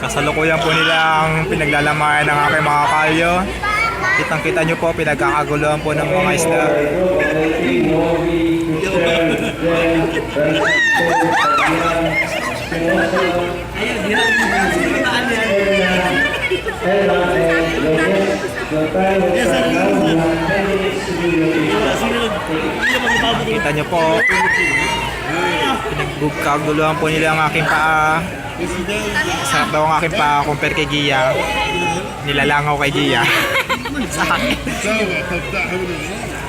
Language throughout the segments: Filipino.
Kasalukuyan po nilang pinaglalamaan ng aking mga kalyo. Kitang-kita nyo po, pinagkakaguluhan po ng mga isda. Kita nyo po, pinagkaguluhan po nila ang aking paa. Sarap daw ang aking paa compare kay Gia. Nilalangaw kay Gia.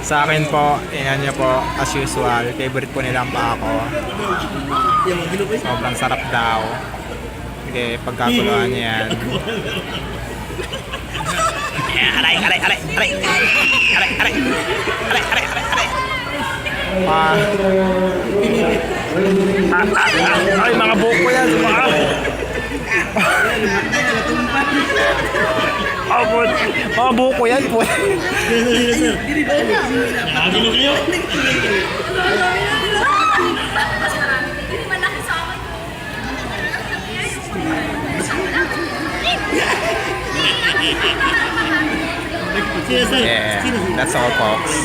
Sa akin po, yan nyo po, as usual, favorite po nilang paa ko. Sobrang sarap daw. Okay, pagkaguluhan niya yan. Aray, aray, aray, aray, aray, aray, aray, aray, aray. Ay, mga buko yan. Mga buko yan po. Yeah, that's all folks.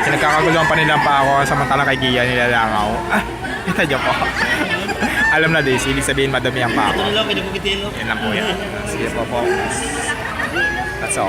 Pinagkakaguluhan pa nilang pa ako samantalang kay Gia nilalangaw. Ito dyan po. Alam na this, ibig sabihin madami ang pa ako. Yan lang po yan. Sige po. That's all.